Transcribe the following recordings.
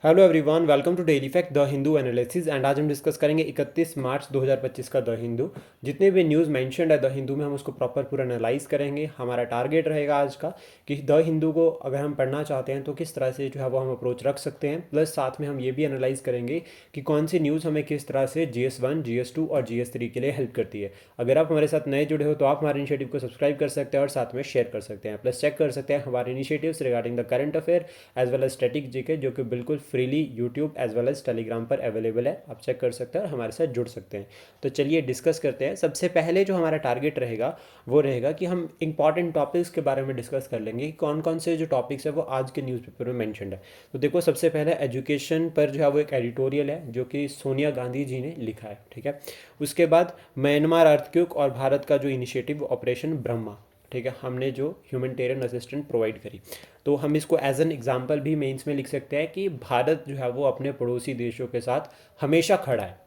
Hello everyone, welcome to daily fact the Hindu analysis. And आज हम discuss करेंगे 31 मार्च 2025 का द हिंदू। जितने भी न्यूज़ मेंशन्ड है द हिंदू में हम उसको प्रॉपर पूरा एनालाइज करेंगे। हमारा टारगेट रहेगा आज का कि द हिंदू को अगर हम पढ़ना चाहते हैं तो किस तरह से जो है वो हम अप्रोच रख सकते हैं। प्लस साथ में हम ये भी एनालाइज करेंगे कि कौन सी न्यूज़ हमें किस तरह से GS1, GS2 और GS3 के लिए हेल्प करती है। अगर आप हमारे साथ नए जुड़े हो तो आप हमारे इनिशिएटिव को सब्सक्राइब कर सकते हैं और साथ में शेयर कर सकते हैं। प्लस चेक कर सकते हैं हमारे initiatives regarding the current affair as well as static GK, जो कि बिल्कुल freely YouTube as well as Telegram पर अवेलेबल है। आप चेक कर सकते हैं और हमारे साथ जुड़ सकते हैं। तो चलिए डिस्कस करते हैं। सबसे पहले जो हमारा टारगेट रहेगा वो रहेगा कि हम इंपॉर्टेंट टॉपिक्स के बारे में डिस्कस कर लेंगे कि कौन कौन से जो टॉपिक्स है वो आज के न्यूज़पेपर में मेंशन्ड है। तो देखो, सबसे पहले एजुकेशन पर जो है वो एक एडिटोरियल है जो कि सोनिया गांधी जी ने लिखा है, ठीक है। उसके बाद म्यांमार अर्थक्वेक और भारत का जो इनिशिएटिव ऑपरेशन ब्रह्मा, ठीक है, हमने जो ह्यूमैनिटेरियन असिस्टेंट प्रोवाइड करी। तो हम इसको एज एन एग्जांपल भी मेंस में लिख सकते हैं कि भारत जो है वो अपने पड़ोसी देशों के साथ हमेशा खड़ा है।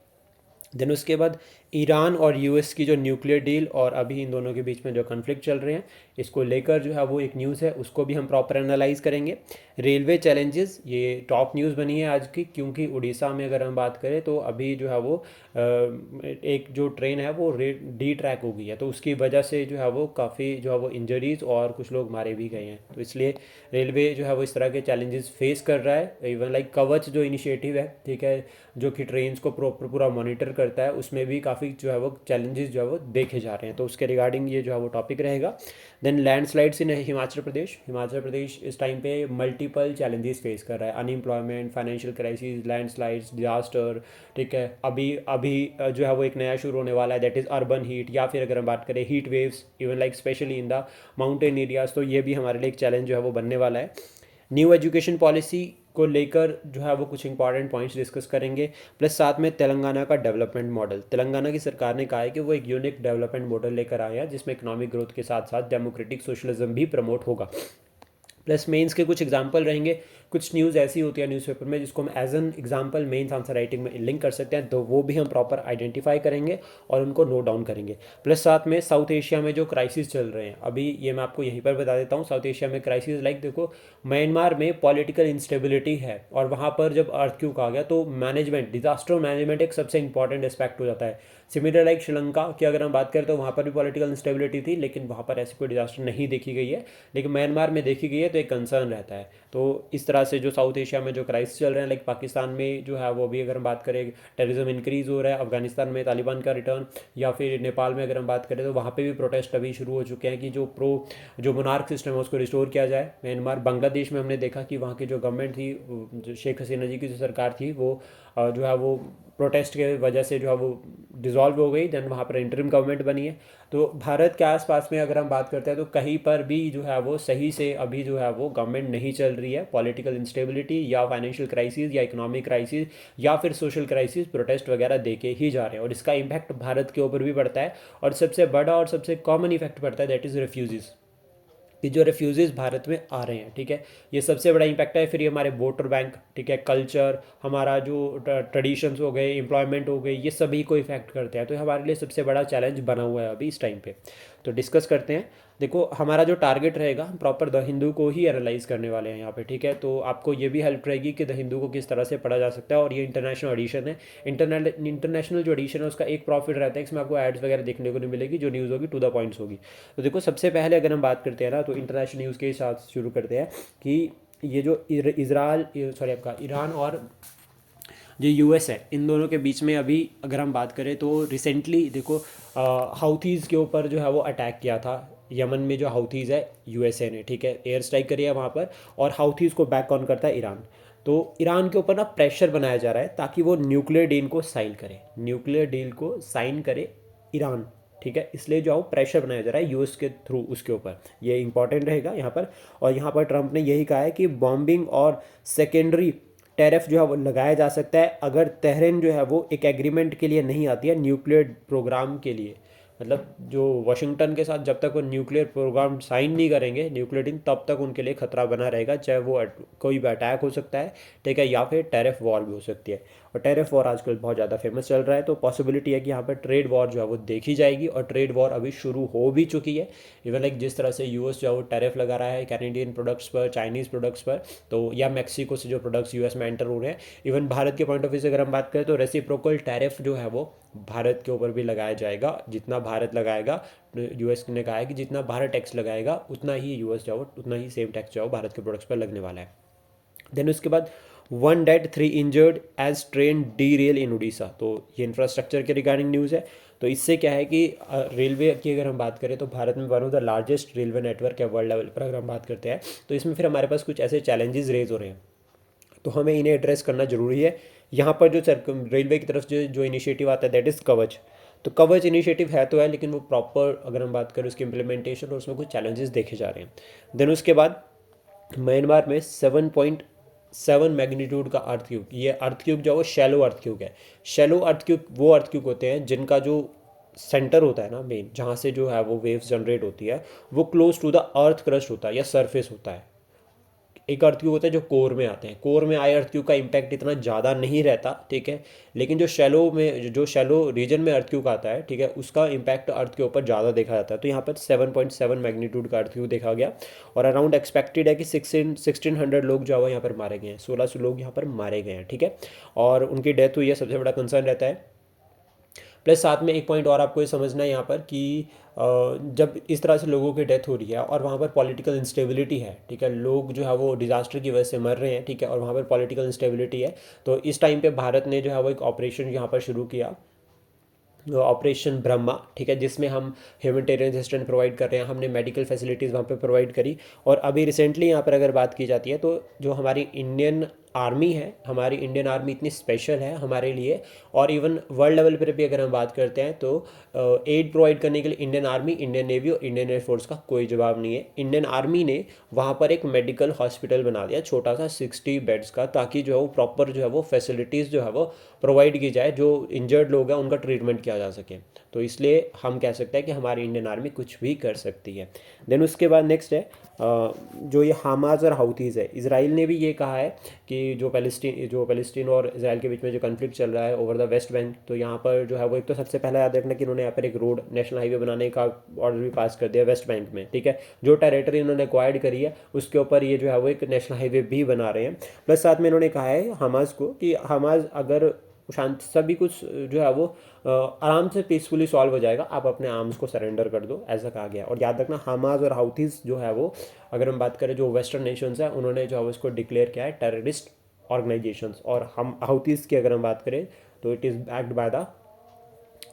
देन उसके बाद ईरान और यूएस की जो न्यूक्लियर डील और अभी इन दोनों के बीच में जो कन्फ्लिक्ट चल रहे हैं, इसको लेकर जो है वो एक न्यूज़ है, उसको भी हम प्रॉपर एनालाइज करेंगे। रेलवे चैलेंजेस, ये टॉप न्यूज़ बनी है आज की, क्योंकि उड़ीसा में अगर हम बात करें तो अभी जो है वो एक जो ट्रेन है वो डी ट्रैक हो गई है। तो उसकी वजह से जो है वो काफ़ी जो है वो इंजरीज और कुछ लोग मारे भी गए हैं। तो इसलिए रेलवे जो है वो इस तरह के चैलेंजेस फेस कर रहा है। इवन लाइक कवच जो इनिशिएटिव है, ठीक है, जो कि ट्रेन्स को प्रॉपर पूरा मॉनिटर करता है, उसमें भी काफ़ी जो है वो चैलेंजेस जो है वो देखे जा रहे हैं। तो उसके रिगार्डिंग ये जो है वो टॉपिक रहेगा। देन लैंडस्लाइड्स इन हिमाचल प्रदेश इस टाइम पे मल्टीपल चैलेंजेस फेस कर रहा है। Unemployment, financial crisis, landslides, disaster, ठीक है। अभी अभी जो है वो एक नया शुरू होने वाला है, दैट इज़ अर्बन हीट, या फिर अगर हम बात करें heat waves, even like specially in the mountain areas. तो ये भी हमारे लिए एक चैलेंज जो है वो बनने वाला है। न्यू एजुकेशन पॉलिसी को लेकर जो है वो कुछ इंपॉर्टेंट पॉइंट्स डिस्कस करेंगे। प्लस साथ में तेलंगाना का डेवलपमेंट मॉडल, तेलंगाना की सरकार ने कहा है कि वो एक यूनिक डेवलपमेंट मॉडल लेकर आया जिसमें इकोनॉमिक ग्रोथ के साथ साथ डेमोक्रेटिक सोशलिज्म भी प्रमोट होगा। प्लस मेंस के कुछ एग्जांपल रहेंगे। कुछ न्यूज़ ऐसी होती है न्यूज़पेपर में जिसको हम as an example mains answer writing में लिंक कर सकते हैं, तो वो भी हम प्रॉपर आइडेंटिफाई करेंगे और उनको नोट डाउन करेंगे। प्लस साथ में साउथ एशिया में जो क्राइसिस चल रहे हैं अभी, ये मैं आपको यहीं पर बता देता हूँ। साउथ एशिया में क्राइसिस लाइक देखो, म्यांमार में पॉलिटिकल इंस्टेबिलिटी है और वहाँ पर जब अर्थक्वेक आ गया तो मैनेजमेंट, डिजास्टर मैनेजमेंट एक सबसे इंपॉर्टेंट एस्पेक्ट हो जाता है। सिमिलर लाइक श्रीलंका की अगर हम बात करें तो वहाँ पर भी पॉलिटिकल इंस्टेबिलिटी थी, लेकिन वहाँ पर ऐसी कोई डिजास्टर नहीं देखी गई है, लेकिन म्यांमार में देखी गई है, तो एक कंसर्न रहता है। तो इस तरह से जो साउथ एशिया में जो क्राइसिस चल रहे हैं, लाइक पाकिस्तान में जो है वो भी अगर हम बात करें टेररिज्म इंक्रीज हो रहा है, अफगानिस्तान में तालिबान का रिटर्न, या फिर नेपाल में अगर हम बात करें तो वहाँ पे भी प्रोटेस्ट अभी शुरू हो चुके हैं कि जो मोनार्क सिस्टम है उसको रिस्टोर किया जाए। म्यांमार, बांग्लादेश में हमने देखा कि वहाँ की जो गवर्नमेंट थी, जो शेख हसीना जी की जो सरकार थी, वो जो है वो प्रोटेस्ट के वजह से जो है वो डिज़ोल्व हो गई। देन वहाँ पर इंटरिम गवर्नमेंट बनी है। तो भारत के आसपास में अगर हम बात करते हैं तो कहीं पर भी जो है वो सही से अभी जो है वो गवर्नमेंट नहीं चल रही है। पॉलिटिकल इंस्टेबिलिटी या फाइनेंशियल क्राइसिस या इकोनॉमिक क्राइसिस या फिर सोशल क्राइसिस, प्रोटेस्ट वगैरह देके ही जा रहे हैं, और इसका इम्पैक्ट भारत के ऊपर भी पड़ता है। और सबसे बड़ा और सबसे कॉमन इफेक्ट पड़ता है, दैट इज़ रेफ्यूजीज़, कि जो रेफ्यूज़ीज़ भारत में आ रहे हैं, ठीक है, ये सबसे बड़ा इम्पैक्ट है। फिर ये हमारे वोटर बैंक, ठीक है, कल्चर, हमारा जो ट्रेडिशंस हो गए, एम्प्लॉयमेंट हो गई, ये सभी को इफेक्ट करते हैं। तो ये हमारे लिए सबसे बड़ा चैलेंज बना हुआ है अभी इस टाइम पे। तो डिस्कस करते हैं। देखो, हमारा जो टारगेट रहेगा, हम प्रॉपर द हिंदू को ही एनालाइज करने वाले हैं यहाँ पे, ठीक है। तो आपको ये भी हेल्प रहेगी कि द हिंदू को किस तरह से पढ़ा जा सकता है, और ये इंटरनेशनल एडिशन है। इंटरनेशनल जो एडिशन है उसका एक प्रॉफिट रहता है, इसमें आपको एड्स वगैरह देखने को नहीं मिलेगी, जो न्यूज़ होगी टू द पॉइंट्स होगी। तो देखो, सबसे पहले अगर हम बात करते हैं ना, तो इंटरनेशनल न्यूज़ के साथ शुरू करते हैं कि ये जो इसराइल, सॉरी, आपका ईरान और जो यूएस है, इन दोनों के बीच में अभी अगर हम बात करें तो रिसेंटली देखो, हाउथीज़ के ऊपर जो है वो अटैक किया था। यमन में जो हाउथीज़ है, यूएसए ने, ठीक है, एयर स्ट्राइक करी है वहाँ पर, और हाउथीज़ को बैक ऑन करता है ईरान। तो ईरान के ऊपर ना प्रेशर बनाया जा रहा है ताकि वो न्यूक्लियर डील को साइन करे, न्यूक्लियर डील को साइन करे ईरान, ठीक है। इसलिए जो है प्रेशर बनाया जा रहा है यूएस के थ्रू उसके ऊपर, ये इंपॉर्टेंट रहेगा यहाँ पर। और यहाँ पर ट्रंप ने यही कहा है कि बॉम्बिंग और सेकेंडरी टैरिफ जो है वो लगाया जा सकता है अगर तेहरान जो है वो एक एग्रीमेंट के लिए नहीं आती है, न्यूक्लियर प्रोग्राम के लिए। मतलब जो वाशिंगटन के साथ जब तक वो न्यूक्लियर प्रोग्राम साइन नहीं करेंगे, न्यूक्लियर डील, तब तक उनके लिए खतरा बना रहेगा, चाहे वो कोई भी अटैक हो सकता है, ठीक है, या फिर टेरिफ वॉर भी हो सकती है। और टेरिफ वॉर आजकल बहुत ज़्यादा फेमस चल रहा है, तो पॉसिबिलिटी है कि यहाँ पर ट्रेड वॉर जो है वो देखी जाएगी, और ट्रेड वॉर अभी शुरू हो भी चुकी है। इवन लाइक जिस तरह से यूएस जो है वो टैरिफ लगा रहा है कैनेडियन प्रोडक्ट्स पर, चाइनीज़ प्रोडक्ट्स पर, तो या मैक्सिको से जो प्रोडक्ट्स यूएस में एंटर हो रहे हैं। इवन भारत के पॉइंट ऑफ व्यू से अगर हम बात करें तो रेसिप्रोकल टैरिफ जो है वो भारत के ऊपर भी लगाया जाएगा। जितना भारत लगाएगा, यूएस ने कहा है कि जितना भारत टैक्स लगाएगा उतना ही यूएस जाओ, उतना ही सेम टैक्स जाओ भारत के प्रोडक्ट्स पर लगने वाला है। देन उसके बाद 1 dead 3 injured as train derail in Orissa, तो ये इंफ्रास्ट्रक्चर के रिगार्डिंग न्यूज़ है। तो इससे क्या है कि रेलवे की अगर हम बात करें तो भारत में one of the largest railway network है वर्ल्ड लेवल पर अगर हम बात करते हैं। तो इसमें फिर हमारे पास कुछ ऐसे चैलेंजेस रेज हो रहे हैं, तो हमें इन्हें एड्रेस करना ज़रूरी है। यहाँ पर जो रेलवे की तरफ से जो इनिशिएटिव आता है दैट इज़ कवच। तो कवच इनिशिएटिव है तो है, लेकिन वो प्रॉपर अगर हम बात करें उसकी इम्प्लीमेंटेशन और उसमें कुछ चैलेंजेस देखे जा रहे हैं। देन उसके बाद म्यांमार में 7.7 मैग्नीट्यूड का अर्थक्यूब, ये अर्थक्यूब जो है वो शैलो अर्थक्यूब है। शैलो अर्थक्यूब वो अर्थक्यूब होते हैं जिनका जो सेंटर होता है ना मेन, जहाँ से जो है वो वेव्स जनरेट होती है, वो close to the earth crust होता है या सरफेस होता है। एक अर्थक्यूब होता है जो कोर में आते हैं, कोर में आए अर्थक्यूब का इम्पैक्ट इतना ज़्यादा नहीं रहता, ठीक है, लेकिन जो शैलो में, जो शैलो रीजन में अर्थक्यूब आता है, ठीक है, उसका इम्पैक्ट अर्थ के ऊपर ज़्यादा देखा जाता है। तो यहाँ पर 7.7 मैग्नीट्यूड का अर्थक्यूब देखा गया, और अराउंड एक्सपेक्टेड है कि 1600 लोग जो है यहाँ पर मारे गए हैं, 1600 लोग यहाँ पर मारे गए हैं, ठीक है, और उनकी डेथ हुई है, सबसे बड़ा कंसर्न रहता है। प्लस साथ में एक पॉइंट और आपको ये समझना है यहाँ पर कि जब इस तरह से लोगों की डेथ हो रही है और वहाँ पर पॉलिटिकल इंस्टेबिलिटी है, ठीक है, लोग जो है वो डिज़ास्टर की वजह से मर रहे हैं, ठीक है, और वहाँ पर पॉलिटिकल इंस्टेबिलिटी है, तो इस टाइम पे भारत ने जो है वो एक ऑपरेशन यहाँ पर शुरू किया, ऑपरेशन ब्रह्मा, ठीक है, जिसमें हम ह्यूमैनिटेरियन असिस्टेंट प्रोवाइड कर रहे हैं, हमने मेडिकल फैसिलिटीज़ वहाँ पे प्रोवाइड करी। और अभी रिसेंटली यहाँ पर अगर बात की जाती है तो जो हमारी इंडियन आर्मी है, हमारी इंडियन आर्मी इतनी स्पेशल है हमारे लिए, और इवन वर्ल्ड लेवल पर भी अगर हम बात करते हैं तो एड प्रोवाइड करने के लिए इंडियन आर्मी, इंडियन नेवी और इंडियन एयरफोर्स का कोई जवाब नहीं है। इंडियन आर्मी ने वहाँ पर एक मेडिकल हॉस्पिटल बना दिया छोटा सा 60 बेड्स का, ताकि जो है वो प्रॉपर जो है वो फैसिलिटीज़ जो है वो प्रोवाइड की जाए, जो इंजर्ड लोग हैं उनका ट्रीटमेंट किया जा सके। तो इसलिए हम कह सकते हैं कि हमारी इंडियन आर्मी कुछ भी कर सकती है। देन उसके बाद नेक्स्ट है जो ये हमास और हाउथीज़ है। इसराइल ने भी ये कहा है कि जो पैलेस्टीन और इसराइल के बीच में जो कन्फ्लिक्ट चल रहा है ओवर द वेस्ट बैंक, तो यहाँ पर जो है वो एक तो सबसे पहला याद रखना कि उन्होंने यहाँ पर एक रोड नेशनल हाईवे बनाने का ऑर्डर भी पास कर दिया वेस्ट बैंक में, ठीक है, जो टेरिटरी उन्होंने एक्वायर्ड करी है उसके ऊपर ये जो है वो एक नेशनल हाईवे भी बना रहे हैं। प्लस साथ में इन्होंने कहा है हमास को कि हमास अगर शांत सभी कुछ जो है वो आराम से पीसफुली सॉल्व हो जाएगा, आप अपने आर्म्स को सरेंडर कर दो, ऐसा कहा गया। और याद रखना हमास और हाउथीज जो है वो, अगर हम बात करें जो वेस्टर्न नेशंस है, उन्होंने जो है उसको डिक्लेयर किया है टेररिस्ट ऑर्गेनाइजेशंस, और हम हाउथीज की अगर हम बात करें तो it is backed by the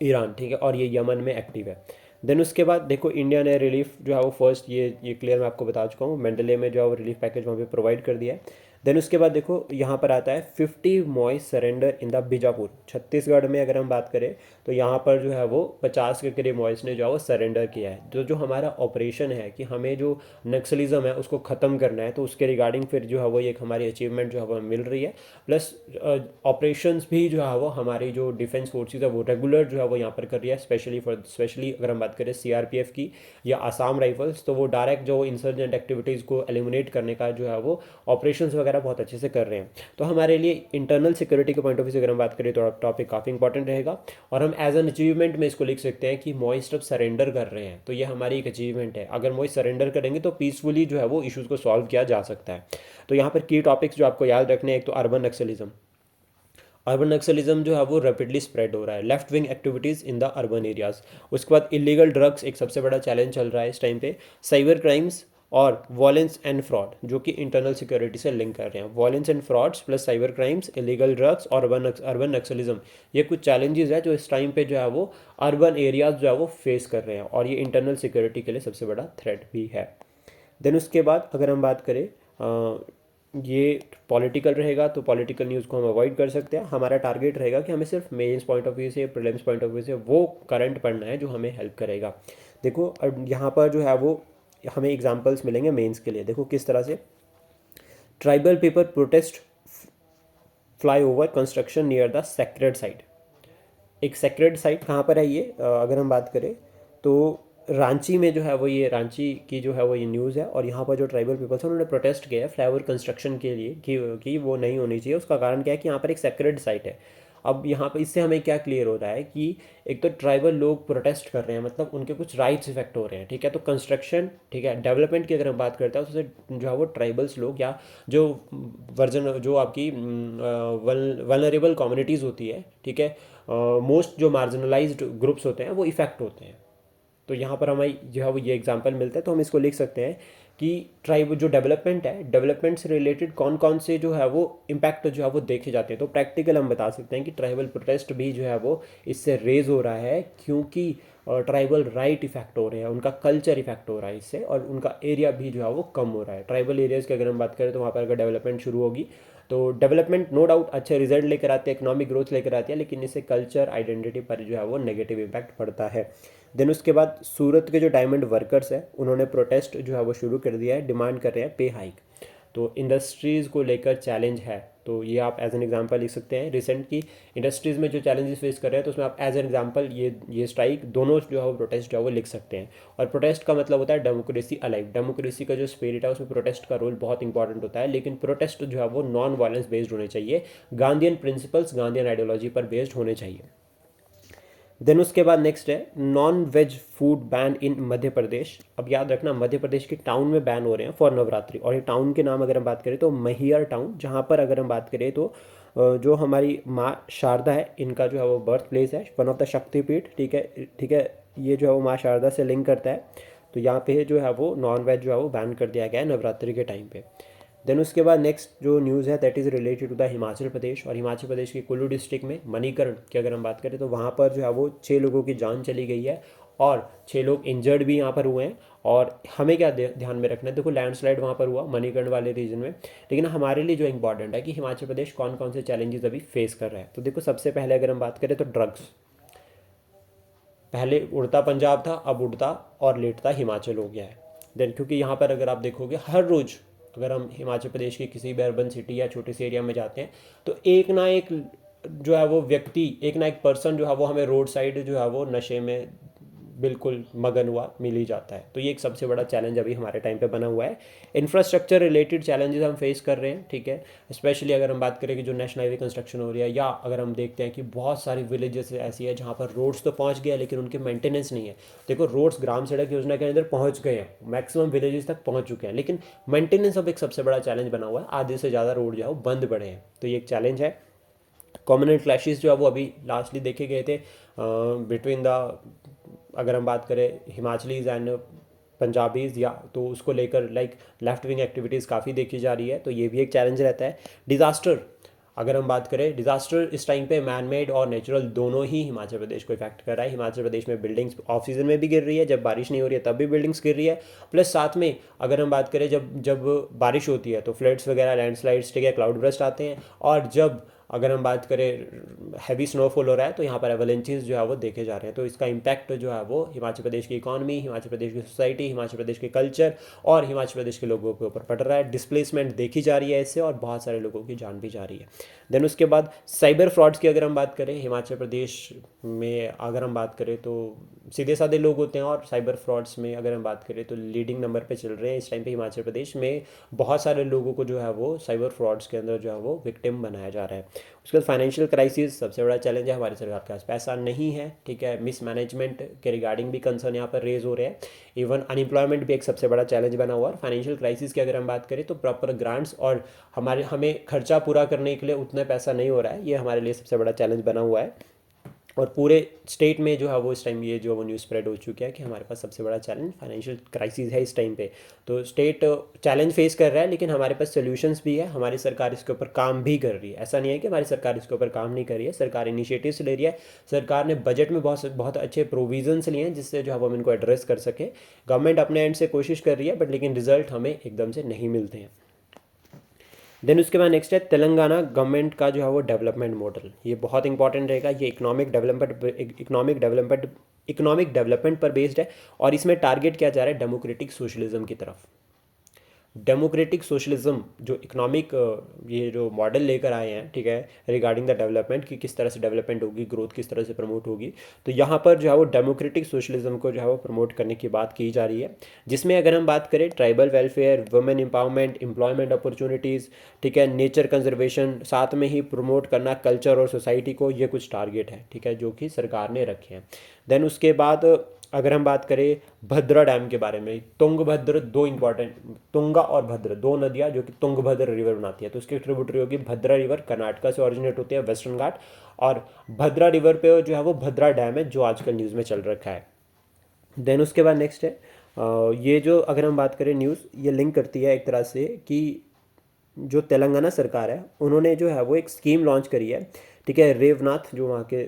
Iran, ठीक है, और ये यमन में एक्टिव है। देन उसके बाद देखो इंडिया ने रिलीफ जो है वो फर्स्ट ये क्लियर मैं आपको बता चुका हूँ, मेंडले में जो है वो रिलीफ पैकेज वहाँ पे प्रोवाइड कर दिया है। देन उसके बाद देखो यहाँ पर आता है 50 Maoists surrender in the Bijapur, Chhattisgarh में अगर हम बात करें तो यहाँ पर जो है वो 50 के करीब मॉइस ने जो है वो सरेंडर किया है। जो हमारा ऑपरेशन है कि हमें जो नक्सलिज्म है उसको ख़त्म करना है, तो उसके रिगार्डिंग फिर जो है वो एक हमारी अचीवमेंट जो है वो मिल रही है। प्लस ऑपरेशंस भी जो है वो हमारी जो डिफेंस फोर्सेज है वो रेगुलर जो है वो यहाँ पर कर रही है, स्पेशली अगर हम बात करें सीआरपीएफ की या आसाम राइफल्स, तो वो डायरेक्ट जो इंसर्जेंट एक्टिविटीज़ को एलिमिनेट करने का जो है वो ऑपरेशंस वगैरह बहुत अच्छे से कर रहे हैं। तो हमारे लिए इंटरनल सिक्योरिटी के पॉइंट ऑफ व्यू से अगर हम बात करें तो टॉपिक काफ़ी इंपॉर्टेंट रहेगा, और हम एज एन अचीवमेंट में इसको लिख सकते हैं कि मॉइस्ट अब सरेंडर कर रहे हैं, तो ये हमारी एक अचीवमेंट है। अगर मॉइस्ट सरेंडर करेंगे तो पीसफुली जो है वो इशूज़ को सॉल्व किया जा सकता है। तो यहाँ पर की टॉपिक्स जो आपको याद रखने हैं, एक तो अर्बन नक्सलिज्म, अर्बन नक्सलिज्म जो है वो रैपिडली स्प्रेड हो रहा है, left wing activities in the urban areas. उसके बाद इलीगल ड्रग्स एक सबसे बड़ा चैलेंज चल रहा है इस टाइम पे, साइबर क्राइम्स और वॉयलेंस एंड फ्रॉड जो कि इंटरनल सिक्योरिटी से लिंक कर रहे हैं। Violence and frauds plus cyber crimes, illegal drugs और अर्बन नक्सलिज्म, ये कुछ चैलेंजेस है जो इस टाइम पे जो है वो अर्बन एरियाज जो है वो फेस कर रहे हैं, और ये इंटरनल सिक्योरिटी के लिए सबसे बड़ा थ्रेट भी है। देन उसके बाद अगर हम बात करें ये पॉलिटिकल रहेगा, तो पॉलिटिकल न्यूज़ को हम अवॉइड कर सकते हैं। हमारा टारगेट रहेगा कि हमें सिर्फ मेंस पॉइंट ऑफ व्यू से, प्रीलिम्स पॉइंट ऑफ व्यू से वो करंट पढ़ना है जो हमें हेल्प करेगा। देखो यहाँ पर जो है वो हमें एग्जांपल्स मिलेंगे मेंस के लिए। देखो किस तरह से tribal people protest fly over construction near the sacred site. एक सेक्रेड साइट कहाँ पर है ये, अगर हम बात करें तो रांची में जो है वो ये रांची की जो है वो ये न्यूज़ है, और यहाँ पर जो ट्राइबल पीपल्स हैं उन्होंने प्रोटेस्ट किया है फ्लाईओवर कंस्ट्रक्शन के लिए कि वो नहीं होनी चाहिए। उसका कारण क्या है कि यहाँ पर एक सेक्रेड साइट है। अब यहाँ पर इससे हमें क्या क्लियर हो रहा है कि एक तो ट्राइबल लोग प्रोटेस्ट कर रहे हैं, मतलब उनके कुछ राइट्स इफेक्ट हो रहे हैं, ठीक है। तो कंस्ट्रक्शन, ठीक है, डेवलपमेंट की अगर हम बात करते हैं तो उससे जो है वो ट्राइबल्स लोग या जो वर्जन जो आपकी वल्नरेबल कम्युनिटीज़ होती है, ठीक है, मोस्ट जो मार्जिनलाइज्ड ग्रुप्स होते हैं वो इफ़ेक्ट होते हैं। तो यहाँ पर हमें जो है वो ये एग्जांपल मिलता है, तो हम इसको लिख सकते हैं कि ट्राइब जो डेवलपमेंट है, डेवलपमेंट से रिलेटेड कौन कौन से जो है वो इम्पैक्ट जो है वो देखे जाते हैं। तो प्रैक्टिकल हम बता सकते हैं कि ट्राइबल प्रोटेस्ट भी जो है वो इससे रेज हो रहा है, क्योंकि ट्राइबल राइट इफेक्ट हो रहे हैं, उनका कल्चर इफेक्ट हो रहा है इससे, और उनका एरिया भी जो है वो कम हो रहा है। ट्राइबल एरियाज़ की अगर हम बात करें तो वहाँ पर अगर डेवलपमेंट शुरू होगी तो डेवलपमेंट नो डाउट अच्छे रिजल्ट लेकर आती है, इकोनॉमिक ग्रोथ लेकर आती है, लेकिन इससे कल्चर आइडेंटिटी पर जो है वो नेगेटिव इम्पैक्ट पड़ता है। देन उसके बाद सूरत के जो डायमंड वर्कर्स हैं उन्होंने प्रोटेस्ट जो है वो शुरू कर दिया है, डिमांड कर रहे हैं पे हाइक। तो इंडस्ट्रीज़ को लेकर चैलेंज है, तो ये आप एज एन एग्जांपल लिख सकते हैं। रिसेंट की इंडस्ट्रीज़ में जो चैलेंजेस फेस कर रहे हैं तो उसमें आप एज एन एग्जांपल ये स्ट्राइक दोनों जो है वो प्रोटेस्ट जो है वो लिख सकते हैं। और प्रोटेस्ट का मतलब होता है डेमोक्रेसी अलाइव। डेमोक्रेसी का जो स्पिरिट है उसमें प्रोटेस्ट का रोल बहुत इंपॉर्टेंट होता है, लेकिन प्रोटेस्ट जो है वो नॉन वायलेंस बेस्ड होने चाहिए, गांधीयन प्रिंसिपल्स, गांधीयन आइडियोलॉजी पर बेस्ड होने चाहिए। देन उसके बाद नेक्स्ट है non veg food ban in Madhya Pradesh. अब याद रखना मध्य प्रदेश के टाउन में बैन हो रहे हैं फॉर नवरात्रि, और ये टाउन के नाम अगर हम बात करें तो मैहर टाउन, जहाँ पर अगर हम बात करें तो जो हमारी माँ शारदा है इनका जो है वो बर्थ प्लेस है, वन ऑफ द शक्तिपीठ, ठीक है, ठीक है, ये जो है वो माँ शारदा से लिंक करता है। तो यहाँ पे जो है वो नॉन वेज जो है वो बैन कर दिया गया है नवरात्रि के टाइम पे। देन उसके बाद नेक्स्ट जो न्यूज़ है that is related to the Himachal Pradesh, और हिमाचल प्रदेश के कुल्लू डिस्ट्रिक्ट में मणिकर्ण की अगर हम बात करें तो वहाँ पर जो है वो 6 लोगों की जान चली गई है, और 6 लोग इंजर्ड भी यहाँ पर हुए हैं। और हमें क्या ध्यान में रखना है, देखो लैंडस्लाइड वहाँ पर हुआ मणिकर्ण वाले रीजन में, लेकिन हमारे लिए जो इंपॉर्टेंट है कि हिमाचल प्रदेश कौन कौन से चैलेंजेस अभी फेस कर रहा है। तो देखो सबसे पहले अगर हम बात करें तो ड्रग्स, पहले उड़ता पंजाब था, अब उड़ता और लेटता हिमाचल हो गया है। देन क्योंकि यहाँ पर अगर आप देखोगे हर रोज़ अगर हम हिमाचल प्रदेश की किसी भी अर्बन सिटी या छोटे से एरिया में जाते हैं तो एक ना एक जो है वो व्यक्ति, एक ना एक पर्सन जो है वो हमें रोड साइड जो है वो नशे में बिल्कुल मगन हुआ मिल ही जाता है। तो ये एक सबसे बड़ा चैलेंज अभी हमारे टाइम पे बना हुआ है। इंफ्रास्ट्रक्चर रिलेटेड चैलेंजेस हम फेस कर रहे हैं, ठीक है, स्पेशली अगर हम बात करें कि जो नेशनल हाईवे कंस्ट्रक्शन हो रही है, या अगर हम देखते हैं कि बहुत सारी विलेजेस ऐसी है जहाँ पर रोड्स तो पहुँच गए लेकिन उनके मेंटेनेंस नहीं है। देखो रोड्स ग्राम सड़क योजना के अंदर पहुँच गए हैं, मैक्सिमम विलेजेस तक पहुँच चुके हैं, लेकिन मेंटेनेंस अब एक सबसे बड़ा चैलेंज बना हुआ है। आधे से ज़्यादा रोड जो है वो बंद पड़े हैं, तो ये एक चैलेंज है। कॉमनल क्लैशेस जो है वो अभी लास्टली देखे गए थे बिटवीन द, अगर हम बात करें हिमाचलीज एंड पंजाबीज़, या तो उसको लेकर लाइक लेफ्ट विंग एक्टिविटीज़ काफ़ी देखी जा रही है, तो ये भी एक चैलेंज रहता है। डिज़ास्टर, अगर हम बात करें डिज़ास्टर इस टाइम पे मैन मेड और नेचुरल दोनों ही हिमाचल प्रदेश को इफेक्ट कर रहा है। हिमाचल प्रदेश में बिल्डिंग्स ऑफ सीजन में भी गिर रही है, जब बारिश नहीं हो रही है तब भी बिल्डिंग्स गिर रही है, प्लस साथ में अगर हम बात करें जब जब बारिश होती है तो फ्लड्स वगैरह, लैंडस्लाइड्स, ठीक है, क्लाउड बर्स्ट आते हैं, और जब अगर हम बात करें हैवी स्नोफॉल हो रहा है तो यहाँ पर एवलेंचेस जो है वो देखे जा रहे हैं। तो इसका इम्पैक्ट जो है वो हिमाचल प्रदेश की इकॉनमी, हिमाचल प्रदेश की सोसाइटी, हिमाचल प्रदेश के कल्चर और हिमाचल प्रदेश के लोगों के ऊपर पड़ रहा है। डिस्प्लेसमेंट देखी जा रही है इससे, और बहुत सारे लोगों की जान भी जा रही है। देन उसके बाद साइबर फ्रॉड्स की अगर हम बात करें, हिमाचल प्रदेश में अगर हम बात करें तो सीधे साधे लोग होते हैं, और साइबर फ्रॉड्स में अगर हम बात करें तो लीडिंग नंबर पे चल रहे हैं इस टाइम पे हिमाचल प्रदेश में। बहुत सारे लोगों को जो है वो साइबर फ्रॉड्स के अंदर जो है वो विक्टिम बनाया जा रहा है। उसके बाद फाइनेंशियल क्राइसिस सबसे बड़ा चैलेंज है, हमारी सरकार के पास पैसा नहीं है, ठीक है, मिसमैनेजमेंट के रिगार्डिंग भी कंसर्न यहाँ पर रेज हो रहे हैं। इवन अनएम्प्लॉयमेंट भी एक सबसे बड़ा चैलेंज बना हुआ है। फाइनेंशियल क्राइसिस की अगर हम बात करें तो प्रॉपर ग्रांट्स और हमें खर्चा पूरा करने के लिए उतना पैसा नहीं हो रहा है, ये हमारे लिए सबसे बड़ा चैलेंज बना हुआ है। और पूरे स्टेट में जो है वो इस टाइम ये जो वो न्यूज़ स्प्रेड हो चुका है कि हमारे पास सबसे बड़ा चैलेंज फाइनेंशियल क्राइसिस है इस टाइम पे। तो स्टेट चैलेंज फेस कर रहा है, लेकिन हमारे पास सोल्यूशंस भी है, हमारी सरकार इसके ऊपर काम भी कर रही है। ऐसा नहीं है कि हमारी सरकार इसके ऊपर काम नहीं कर रही है, सरकार इनिशिएटिव्स ले रही है। सरकार ने बजट में बहुत बहुत अच्छे प्रोविजंस लिए हैं जिससे जो है वो हम इनको एड्रेस कर सके। गवर्नमेंट अपने एंड से कोशिश कर रही है, बट लेकिन रिजल्ट हमें एकदम से नहीं मिलते हैं। देन उसके बाद नेक्स्ट है तेलंगाना गवर्नमेंट का जो है वो डेवलपमेंट मॉडल, ये बहुत इंपॉर्टेंट रहेगा। ये इकोनॉमिक डेवलपमेंट पर बेस्ड है, और इसमें टारगेट किया जा रहा है डेमोक्रेटिक सोशलिज्म की तरफ। डेमोक्रेटिक सोशलिज्म जो इकोनॉमिक ये जो मॉडल लेकर आए हैं, ठीक है, रिगार्डिंग द डेवलपमेंट कि किस तरह से डेवलपमेंट होगी, ग्रोथ किस तरह से प्रमोट होगी, तो यहाँ पर जो है वो डेमोक्रेटिक सोशलिज्म को जो है वो प्रमोट करने की बात की जा रही है, जिसमें अगर हम बात करें tribal welfare, women empowerment, employment opportunities, ठीक है, नेचर कंजर्वेशन, साथ में ही प्रमोट करना कल्चर और सोसाइटी को, ये कुछ टारगेट है, ठीक है, जो कि सरकार ने रखे हैं। देन उसके बाद अगर हम बात करें भद्रा डैम के बारे में, तुंगभद्र, दो इंपॉर्टेंट, तुंगा और भद्र, दो नदियाँ जो कि तुंगभद्र रिवर बनाती है, तो उसकी ट्रिब्यूटरी होगी भद्रा रिवर, कर्नाटका से ऑरिजिनेट होती है, वेस्टर्न घाट, और भद्रा रिवर पे जो है वो भद्रा डैम है जो आजकल न्यूज़ में चल रखा है। देन उसके बाद नेक्स्ट है ये जो अगर हम बात करें न्यूज़, ये लिंक करती है एक तरह से कि जो तेलंगाना सरकार है उन्होंने जो है वो एक स्कीम लॉन्च करी है, ठीक है, रेवनाथ जो वहाँ के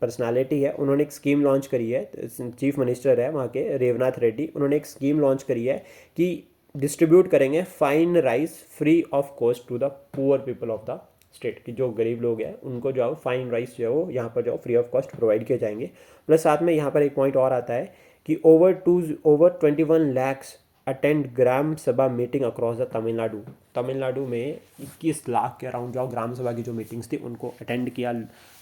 पर्सनालिटी है, उन्होंने एक स्कीम लॉन्च करी है, चीफ मिनिस्टर है वहाँ के रेवनाथ रेड्डी, उन्होंने एक स्कीम लॉन्च करी है कि डिस्ट्रीब्यूट करेंगे fine rice free of cost to the poor people of the state, की जो गरीब लोग हैं उनको जो है फाइन राइस जो है वो यहाँ पर जो फ्री ऑफ कॉस्ट प्रोवाइड किए जाएंगे। प्लस साथ में यहाँ पर एक पॉइंट और आता है कि ओवर 21 लैक्स अटेंड ग्राम सभा meeting across the Tamil Nadu, Tamil Nadu में 21 लाख के अराउंड जो ग्राम सभा की जो मीटिंग्स थी उनको अटेंड किया,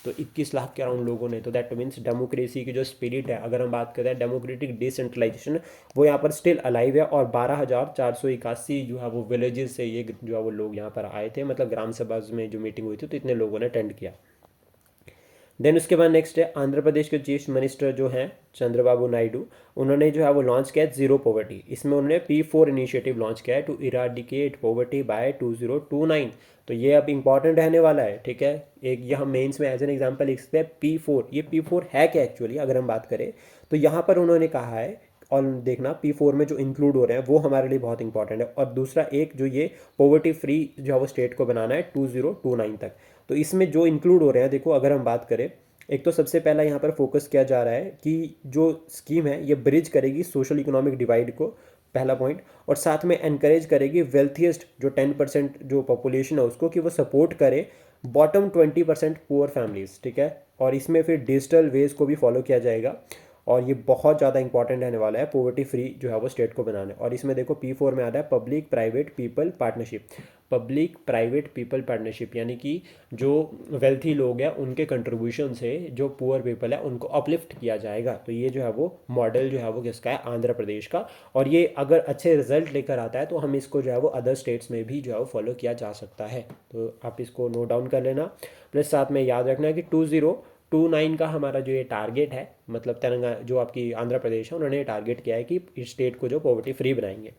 तो 21 लाख के अराउंड लोगों ने, तो दैट मीन्स डेमोक्रेसी की जो स्पिरिट है, अगर हम बात करें डेमोक्रेटिक डिसेंट्रलाइजेशन, वो यहाँ पर स्टिल अलाइव है, और 12,481 जो है वो विलेजेस से ये जो है वो लोग यहाँ पर आए थे, मतलब ग्राम सभा में जो मीटिंग हुई थी तो इतने लोगों ने अटेंड किया। देन उसके बाद नेक्स्ट है आंध्र प्रदेश के चीफ मिनिस्टर जो हैं चंद्रबाबू नायडू, उन्होंने जो है वो लॉन्च किया है जीरो पॉवर्टी, इसमें उन्होंने P4 इनिशिएटिव लॉन्च किया है टू इराडिकेट पॉवर्टी बाय 2029, तो ये अब इंपॉर्टेंट रहने वाला है, ठीक है, एक ये हम मेंस में एज एन एग्जांपल लिख सकते हैं P4, ये P4 है क्या एक्चुअली अगर हम बात करें, तो यहाँ पर उन्होंने कहा है, और देखना P4 में जो इंक्लूड हो रहे हैं वो हमारे लिए बहुत इंपॉर्टेंट है, और दूसरा एक जो ये पॉवर्टी फ्री जो है वो स्टेट को बनाना है 2029 तक, तो इसमें जो इंक्लूड हो रहे हैं, देखो अगर हम बात करें, एक तो सबसे पहला यहाँ पर फोकस किया जा रहा है कि जो स्कीम है ये ब्रिज करेगी सोशल इकोनॉमिक डिवाइड को, पहला पॉइंट, और साथ में एनकरेज करेगी वेल्थिएस्ट जो 10% जो पॉपुलेशन है उसको, कि वो सपोर्ट करे बॉटम 20% पुअर फैमिलीज, ठीक है, और इसमें फिर डिजिटल वेज को भी फॉलो किया जाएगा, और ये बहुत ज़्यादा इंपॉर्टेंट रहने वाला है पॉवर्टी फ्री जो है वो स्टेट को बनाना है। और इसमें देखो P4 में आता है public private people partnership, public private people partnership, यानी कि जो वेल्थी लोग हैं उनके कंट्रीब्यूशन से जो पुअर पीपल है उनको अपलिफ्ट किया जाएगा, तो ये जो है वो मॉडल जो है वो किसका है, आंध्र प्रदेश का, और ये अगर अच्छे रिजल्ट लेकर आता है तो हम इसको जो है वो अदर स्टेट्स में भी जो है वो फॉलो किया जा सकता है, तो आप इसको नोट डाउन कर लेना। प्लस साथ में याद रखना कि 2029 का हमारा जो ये टारगेट है, मतलब तेलंगाना जो आपकी आंध्र प्रदेश है उन्होंने टारगेट किया है कि इस स्टेट को जो पॉवर्टी फ्री बनाएंगे।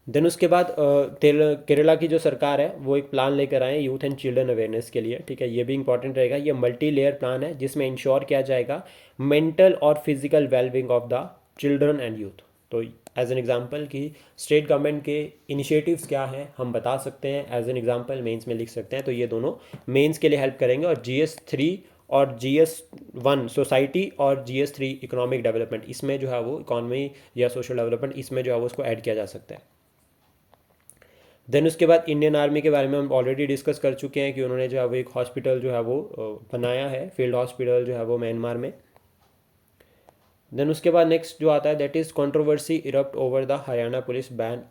देन उसके बाद केरला की जो सरकार है वो एक प्लान लेकर आए यूथ एंड चिल्ड्रन अवेयरनेस के लिए, ठीक है, ये भी इंपॉर्टेंट रहेगा, ये मल्टी लेयर प्लान है जिसमें इंश्योर किया जाएगा मेंटल और physical wellbeing of the children and youth, तो एज एन एग्जांपल कि स्टेट गवर्नमेंट के इनिशिएटिव्स क्या हैं हम बता सकते हैं, एज एन एग्जांपल मेंस में लिख सकते हैं, तो ये दोनों मेंस के लिए हेल्प करेंगे, और GS3 और GS1 सोसाइटी और GS3 इकोनॉमिक डेवलपमेंट, इसमें जो है वो इकॉनमी या सोशल डेवलपमेंट, इसमें जो है वो उसको ऐड किया जा सकता है। देन उसके बाद इंडियन आर्मी के बारे में हम ऑलरेडी डिस्कस कर चुके हैं कि उन्होंने जो है वो एक हॉस्पिटल जो है वो बनाया है, फील्ड हॉस्पिटल जो है वो म्यांमार में। देन उसके बाद नेक्स्ट जो आता है that is controversy erupt over the Haryana police ban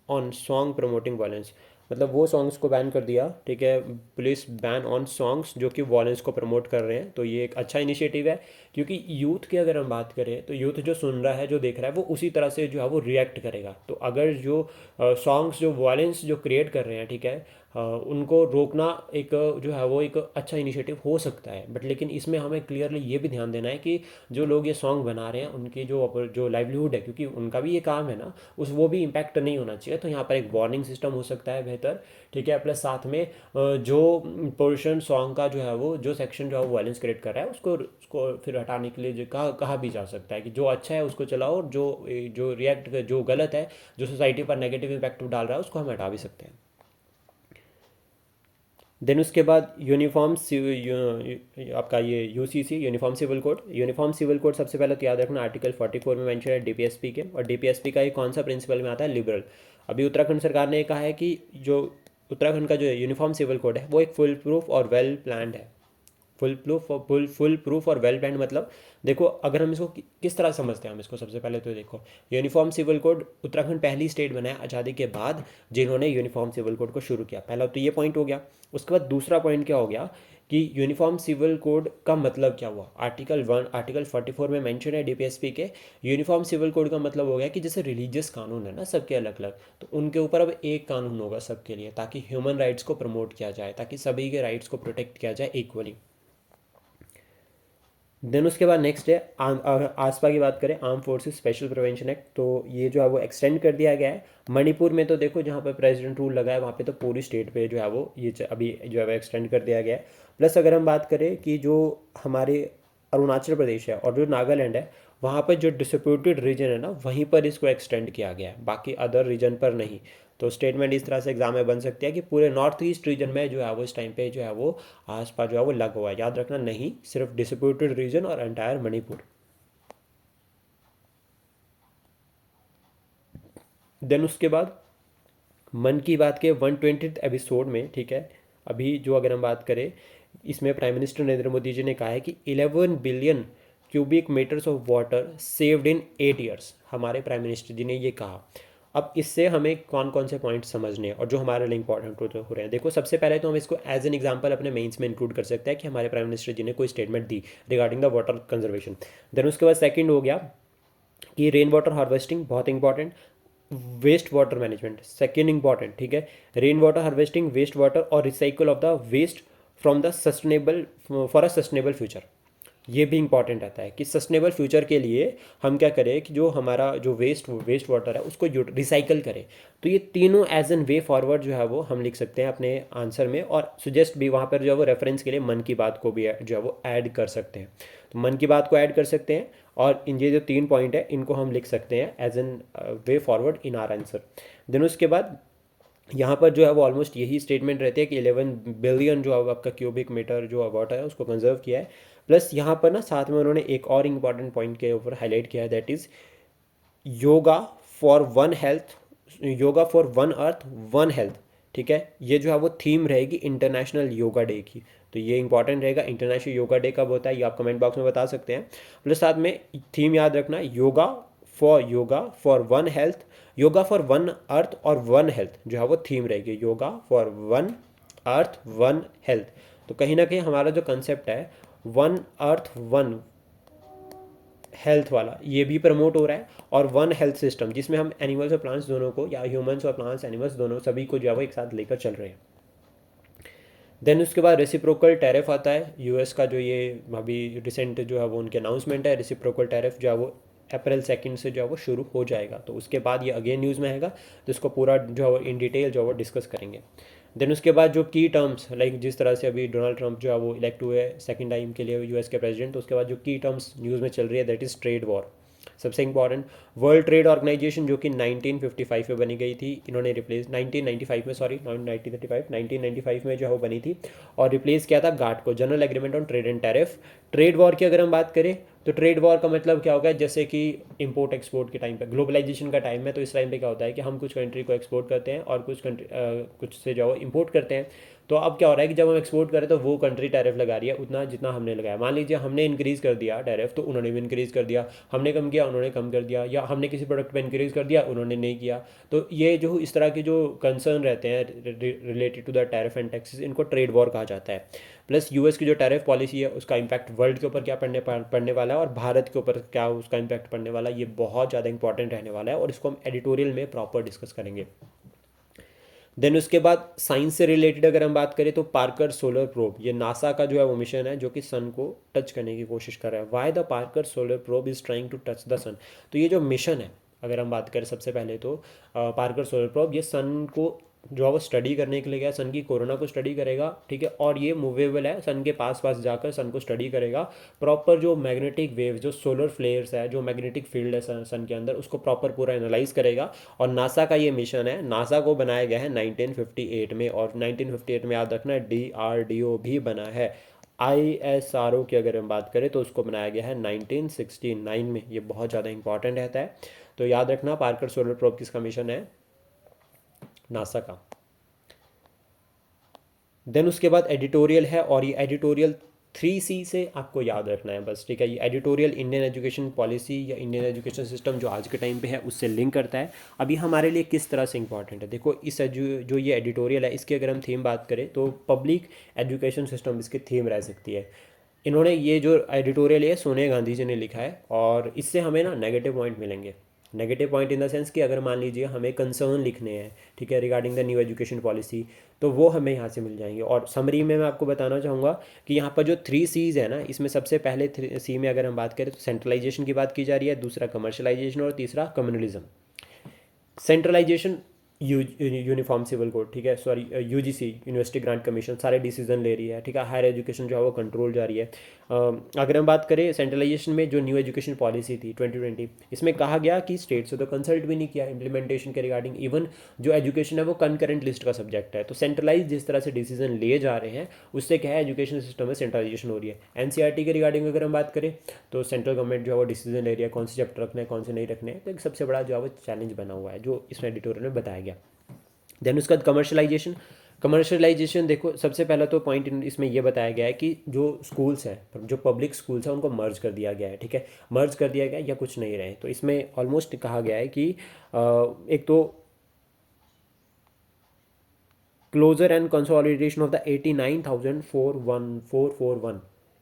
on song promoting violence, मतलब वो सॉन्ग्स को बैन कर दिया, ठीक है, पुलिस बैन ऑन सॉन्ग्स जो कि वायलेंस को प्रमोट कर रहे हैं, तो ये एक अच्छा इनिशिएटिव है, क्योंकि यूथ की अगर हम बात करें तो यूथ जो सुन रहा है जो देख रहा है वो उसी तरह से जो है वो रिएक्ट करेगा, तो अगर जो सॉन्ग्स जो वायलेंस जो क्रिएट कर रहे हैं, ठीक है, उनको रोकना एक जो है वो एक अच्छा इनिशिएटिव हो सकता है, बट लेकिन इसमें हमें क्लियरली ये भी ध्यान देना है कि जो लोग ये सॉन्ग बना रहे हैं उनकी जो लाइवलीहुड है, क्योंकि उनका भी ये काम है ना, उस वो भी इम्पैक्ट नहीं होना चाहिए, तो यहाँ पर एक वार्निंग सिस्टम हो सकता है बेहतर, ठीक है, प्लस साथ में जो पोर्शन सॉन्ग का जो है वो जो सेक्शन जो है वो वायलेंस क्रिएट कर रहा है उसको फिर हटाने के लिए जो कहा भी जा सकता है कि जो अच्छा है उसको चलाओ, और जो रिएक्ट जो गलत है जो सोसाइटी पर नेगेटिव इम्पैक्ट डाल रहा है उसको हम हटा भी सकते हैं। देन उसके बाद यूनिफॉर्म आपका ये UCC uniform civil code, uniform civil code सबसे पहले तो याद रखना आर्टिकल 44 में मेंशन है DPSP के, और DPSP का ये कौन सा प्रिंसिपल में आता है, लिबरल। अभी उत्तराखंड सरकार ने कहा है कि जो उत्तराखंड का जो यूनिफॉर्म सिविल कोड है वो एक फुल प्रूफ और वेल प्लान्ड है, फुल प्रूफ और वेल प्लान्ड मतलब देखो, अगर हम इसको किस तरह समझते हैं, हम इसको सबसे पहले तो देखो, यूनिफॉर्म सिविल कोड, उत्तराखंड पहली स्टेट बना है आज़ादी के बाद जिन्होंने यूनिफॉर्म सिविल कोड को शुरू किया। पहला तो ये पॉइंट हो गया। उसके बाद दूसरा पॉइंट क्या हो गया कि यूनिफॉर्म सिविल कोड का मतलब क्या हुआ। आर्टिकल 44 में मेंशन है डीपीएसपी के, यूनिफॉर्म सिविल कोड का मतलब हो गया कि जैसे रिलीजियस कानून है ना सबके अलग अलग, तो उनके ऊपर अब एक कानून होगा सबके लिए, ताकि ह्यूमन राइट्स को प्रमोट किया जाए, ताकि सभी के राइट्स को प्रोटेक्ट किया जाए इक्वली। देन उसके बाद नेक्स्ट है आसपा की बात करें, arm forces special prevention act, तो ये जो है वो एक्सटेंड कर दिया गया है। मणिपुर में तो देखो जहाँ पर प्रेसिडेंट रूल लगा है वहाँ पे तो पूरी स्टेट पे जो है वो ये अभी जो है वो एक्सटेंड कर दिया गया है। प्लस अगर हम बात करें कि जो हमारे अरुणाचल प्रदेश है और जो नागालैंड है, वहाँ पर जो डिस्प्यूटेड रीजन है ना, वहीं पर इसको एक्सटेंड किया गया है, बाकी अदर रीजन पर नहीं। तो स्टेटमेंट इस तरह से एग्जाम में बन सकती है कि पूरे नॉर्थ ईस्ट रीजन में जो है वो इस टाइम पे जो है वो आसपास जो है वो लगा हुआ है। याद रखना, नहीं सिर्फ डिस्प्यूटेड रीजन और एंटायर मणिपुर। देन उसके बाद मन की बात के 120th एपिसोड में, ठीक है, अभी जो अगर हम बात करें, इसमें प्राइम मिनिस्टर नरेंद्र मोदी जी ने कहा है कि 11 billion cubic metres of water saved in 8 years. हमारे प्राइम मिनिस्टर जी ने ये कहा। अब इससे हमें कौन कौन से पॉइंट्स समझने हैं और जो हमारे लिए इंपॉर्टेंट हो रहे हैं। देखो, सबसे पहले तो हम इसको एज एन एग्जांपल अपने मेंस में इंक्लूड कर सकते हैं कि हमारे प्राइम मिनिस्टर जी ने कोई स्टेटमेंट दी regarding the water conservation. Then उसके बाद सेकंड हो गया कि रेन वाटर हार्वेस्टिंग बहुत important, waste water management second important, ठीक है। Rain water harvesting, waste water और recycle of the waste from the sustainable for a sustainable future, ये भी इंपॉर्टेंट रहता है कि सस्टेनेबल फ्यूचर के लिए हम क्या करें कि जो हमारा जो वेस्ट वाटर है उसको रिसाइकल करें। तो ये तीनों एज एन वे फॉरवर्ड जो है वो हम लिख सकते हैं अपने आंसर में, और सुजेस्ट भी वहाँ पर जो है वो रेफरेंस के लिए मन की बात को भी जो है वो ऐड कर सकते हैं। तो मन की बात को ऐड कर सकते हैं, और इन ये जो 3 पॉइंट है इनको हम लिख सकते हैं as an way forward in our answer. Then उसके बाद यहाँ पर जो है वो ऑलमोस्ट यही स्टेटमेंट रहती है कि 11 बिलियन जो आपका क्यूबिक मीटर जो वाटर है उसको कंजर्व किया है। प्लस यहाँ पर ना साथ में उन्होंने एक और इम्पॉर्टेंट पॉइंट के ऊपर हाईलाइट किया है, that is yoga for one health, yoga for one earth one health, ठीक है। ये जो है वो थीम रहेगी इंटरनेशनल योगा डे की। तो ये इंपॉर्टेंट रहेगा। इंटरनेशनल योगा डे कब होता है ये आप कमेंट बॉक्स में बता सकते हैं। प्लस साथ में थीम याद रखना, yoga for one health, yoga for one earth और वन हेल्थ जो है वो थीम रहेगी, yoga for one earth one health. तो कहीं ना कहीं हमारा जो कंसेप्ट है वन अर्थ वन हेल्थ वाला, ये भी प्रमोट हो रहा है, और वन हेल्थ सिस्टम जिसमें हम एनिमल्स और प्लांट्स दोनों को, या ह्यूमंस और प्लांट्स एनिमल्स दोनों सभी को जो है वो एक साथ लेकर चल रहे हैं। देन उसके बाद रेसिप्रोकल टैरिफ आता है यूएस का, जो ये अभी रिसेंट जो है वो उनके अनाउंसमेंट है। रेसिप्रोकल टैरिफ जो है वो अप्रैल 2 से जो है वो शुरू हो जाएगा, तो उसके बाद ये अगेन न्यूज़ में आएगा, तो इसको पूरा जो है वो इन डिटेल जो है वो डिस्कस करेंगे। देन उसके बाद जो की टर्म्स, लाइक जिस तरह से अभी डोनाल्ड ट्रंप जो है वो इलेक्ट हुए सेकंड टाइम के लिए यूएस के प्रेसिडेंट, तो उसके बाद जो की टर्म्स न्यूज़ में चल रही है दैट इज़ ट्रेड वॉर। सबसे इंपॉर्टेंट, वर्ल्ड ट्रेड ऑर्गेनाइजेशन जो कि 1955 में बनी गई थी, इन्होंने रिप्लेस 1995 में, सॉरी नॉट 1995 में जो है वो बनी थी, और रिप्लेस किया था गाट को, general agreement on trade and tariff. Trade war की अगर हम बात करें तो ट्रेड वॉर का मतलब क्या होगा, जैसे कि इंपोर्ट एक्सपोर्ट के टाइम पे, ग्लोबलाइजेशन का टाइम है, तो इस टाइम पे क्या होता है कि हम कुछ कंट्री को एक्सपोर्ट करते हैं और कुछ से जो है इंपोर्ट करते हैं। तो अब क्या हो रहा है कि जब हम एक्सपोर्ट करें तो वो कंट्री टैरिफ लगा रही है उतना जितना हमने लगाया। मान लीजिए हमने इंक्रीज़ कर दिया टैरिफ तो उन्होंने भी इंक्रीज़ कर दिया, हमने कम किया उन्होंने कम कर दिया, या हमने किसी प्रोडक्ट पे इंक्रीज़ कर दिया उन्होंने नहीं किया। तो ये जो इस तरह के जो कंसर्न रहते हैं related to the tariff and taxes, इनको ट्रेड वॉर कहा जाता है। प्लस यूएस की जो टैरिफ पॉलिसी है उसका इम्पैक्ट वर्ल्ड के ऊपर क्या पड़ने वाला है और भारत के ऊपर क्या उसका इम्पैक्ट पड़ने वाला है, ये बहुत ज़्यादा इंपॉर्टेंट रहने वाला है, और इसको हम एडिटोरियल में प्रॉपर डिस्कस करेंगे। देन उसके बाद साइंस से रिलेटेड अगर हम बात करें तो पार्कर सोलर प्रोब, ये नासा का जो है वो मिशन है जो कि सन को टच करने की कोशिश कर रहा है। Why the Parker solar probe is trying to touch the sun. तो ये जो मिशन है अगर हम बात करें सबसे पहले तो पार्कर सोलर प्रोब ये सन को जो है वो स्टडी करने के लिए गया, सन की कोरोना को स्टडी करेगा, ठीक है। और ये मूवेबल है, सन के पास पास जाकर सन को स्टडी करेगा, प्रॉपर जो मैग्नेटिक वेव जो सोलर फ्लेयर्स है, जो मैग्नेटिक फील्ड है सन के अंदर, उसको प्रॉपर पूरा एनालाइज करेगा। और नासा का ये मिशन है, नासा को बनाया गया है 1958 में, और 1958 में याद रखना DRDO भी बना है। ISRO की अगर हम बात करें तो उसको बनाया गया है 1969 में, ये बहुत ज़्यादा इंपॉर्टेंट रहता है। तो याद रखना पार्कर सोलर प्रोब किसका मिशन है, नासा का। देन उसके बाद एडिटोरियल है, और ये एडिटोरियल 3C से आपको याद रखना है बस, ठीक है। ये एडिटोरियल इंडियन एजुकेशन पॉलिसी या इंडियन एजुकेशन सिस्टम जो आज के टाइम पे है उससे लिंक करता है। अभी हमारे लिए किस तरह से इंपॉर्टेंट है, देखो इस जो ये एडिटोरियल है इसकी अगर हम थीम बात करें तो पब्लिक एजुकेशन सिस्टम इसकी थीम रह सकती है। इन्होंने ये जो एडिटोरियल है सोनिया गांधी जी ने लिखा है, और इससे हमें ना नेगेटिव पॉइंट मिलेंगे। Negative point in the sense कि अगर मान लीजिए हमें कंसर्न लिखने हैं, ठीक है, regarding the new education policy, तो वो हमें यहाँ से मिल जाएंगे। और समरी में मैं आपको बताना चाहूँगा कि यहाँ पर जो 3C's है ना, इसमें सबसे पहले 3C में अगर हम बात करें तो सेंट्रलाइजेशन की बात की जा रही है, दूसरा कमर्शलाइजेशन और तीसरा communalism. Centralisation uniform civil code, ठीक है, sorry UGC university grant commission सारे डिसीजन ले रही है, ठीक है। हायर एजुकेशन जो है वो कंट्रोल जा रही है। अगर हम बात करें सेंट्रलाइजेशन में, जो न्यू एजुकेशन पॉलिसी थी 2020, इसमें कहा गया कि स्टेट से तो कंसल्ट भी नहीं किया इम्प्लीमेंटेशन के रिगार्डिंग, इवन जो एजुकेशन है वो कनकरेंट लिस्ट का सब्जेक्ट है। तो सेंट्रलाइज जिस तरह से डिसीजन लिए जा रहे हैं उससे क्या है, एजुकेशन सिस्टम में सेंट्रलाइजेशन हो रही है। एनसीईआरटी के रिगार्डिंग अगर हम बात करें तो सेंट्रल गवर्नमेंट जो है वो डिसीजन ले रही है कौन से चैप्टर रखना है कौन से नहीं रखने हैं, तो एक सबसे बड़ा जो है वो चैलेंज बना हुआ है जो इसमें एडिटोरियल में बताया गया। देन उसके बाद कमर्शलाइजेशन। कमर्शलाइजेशन देखो, सबसे पहला तो पॉइंट इसमें यह बताया गया है कि जो स्कूल्स हैं, जो पब्लिक स्कूल्स हैं, उनको मर्ज कर दिया गया है, ठीक है। मर्ज कर दिया गया या कुछ नहीं रहे, तो इसमें ऑलमोस्ट कहा गया है कि एक तो closer and consolidation of the 89,441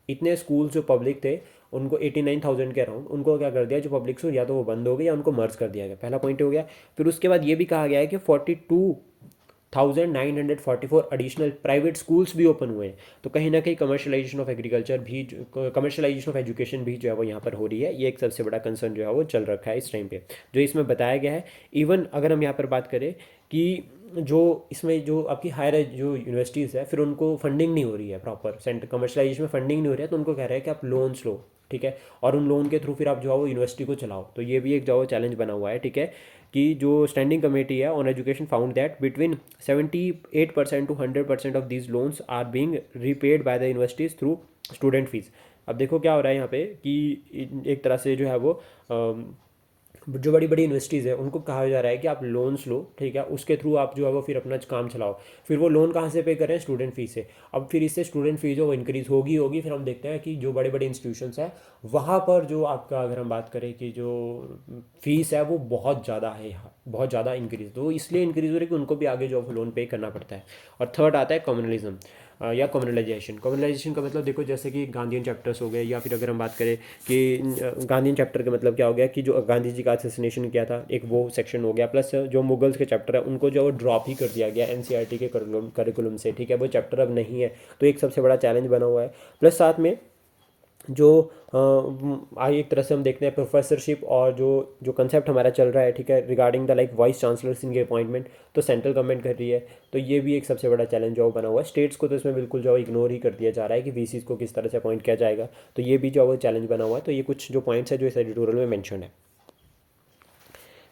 इतने स्कूल्स जो पब्लिक थे उनको 89,000 के अराउंड उनको क्या कर दिया, जो पब्लिक स्कूल या तो वो बंद हो गए या उनको मर्ज कर दिया गया, पहला पॉइंट हो गया। फिर उसके बाद ये भी कहा गया है कि 42,944 एडिशनल प्राइवेट स्कूल्स भी ओपन हुए हैं। तो कहीं ना कहीं कमर्शलाइजेशन ऑफ एग्रीकल्चर भी, कमर्शलाइजेशन ऑफ एजुकेशन भी जो है वो यहाँ पर हो रही है। ये एक सबसे बड़ा कंसर्न जो है वो चल रखा है इस टाइम पे, जो इसमें बताया गया है। इवन अगर हम यहाँ पर बात करें कि जो इसमें जो आपकी हायर जो यूनिवर्सिटीज़ है फिर उनको फंडिंग नहीं हो रही है प्रॉपर, सेंटर कमर्शलाइजेशन में फंडिंग नहीं हो रही है, तो उनको कह रहे हैं कि आप लोन्स लो, ठीक है, और उन लोन के थ्रू फिर आप जो है वो यूनिवर्सिटी को चलाओ। तो ये भी एक जो चैलेंज बना हुआ है, ठीक है, कि जो स्टैंडिंग कमेटी है on education found that between 78% to 100% of these loans are being repaid by the universities through student fees. अब देखो क्या हो रहा है यहाँ पे कि एक तरह से जो है वो जो बड़ी बड़ी यूनिवर्सिटीज़ है उनको कहा जा रहा है कि आप लोन्स लो, ठीक है, उसके थ्रू आप जो है वो फिर अपना काम चलाओ। फिर वो लोन कहाँ से पे करें, स्टूडेंट फीस से। अब फिर इससे स्टूडेंट फीस जो वो इंक्रीज़ होगी। फिर हम देखते हैं कि जो बड़े बड़े इंस्टीट्यूशंस हैं वहाँ पर जो आपका, अगर हम बात करें कि जो फीस है वो बहुत ज़्यादा है, बहुत ज़्यादा इंक्रीज़, तो इसलिए इंक्रीज़ हो रही है कि उनको भी आगे जो लोन पे करना पड़ता है। और थर्ड आता है कम्युनलिज्म या कम्युनलाइजेशन। कम्युनलाइजेशन का मतलब देखो, जैसे कि गांधीयन चैप्टर्स हो गए, या फिर अगर हम बात करें कि गांधीयन चैप्टर का मतलब क्या हो गया कि जो गांधी जी का असैसिनेशन किया था एक वो सेक्शन हो गया, प्लस जो मुगल्स के चैप्टर है उनको जो वो ड्रॉप ही कर दिया गया एनसीईआरटी के करिकुलम से, ठीक है, वो चैप्टर अब नहीं है। तो एक सबसे बड़ा चैलेंज बना हुआ है। प्लस साथ में जो एक तरह से हम देखते हैं प्रोफेसरशिप और जो जो कंसेप्ट हमारा चल रहा है, ठीक है, regarding the like vice chancellors इनके अपॉइंटमेंट, तो सेंट्रल गवर्नमेंट कर रही है। तो ये भी एक सबसे बड़ा चैलेंज जो बना हुआ है। स्टेट्स को तो इसमें बिल्कुल जो इग्नोर ही कर दिया जा रहा है कि वीसीज को किस तरह से अपॉइंट किया जाएगा। तो ये भी जो चैलेंज बना हुआ है। तो ये कुछ जो पॉइंट्स है जो इस एडिटोरियल में मैंशन है।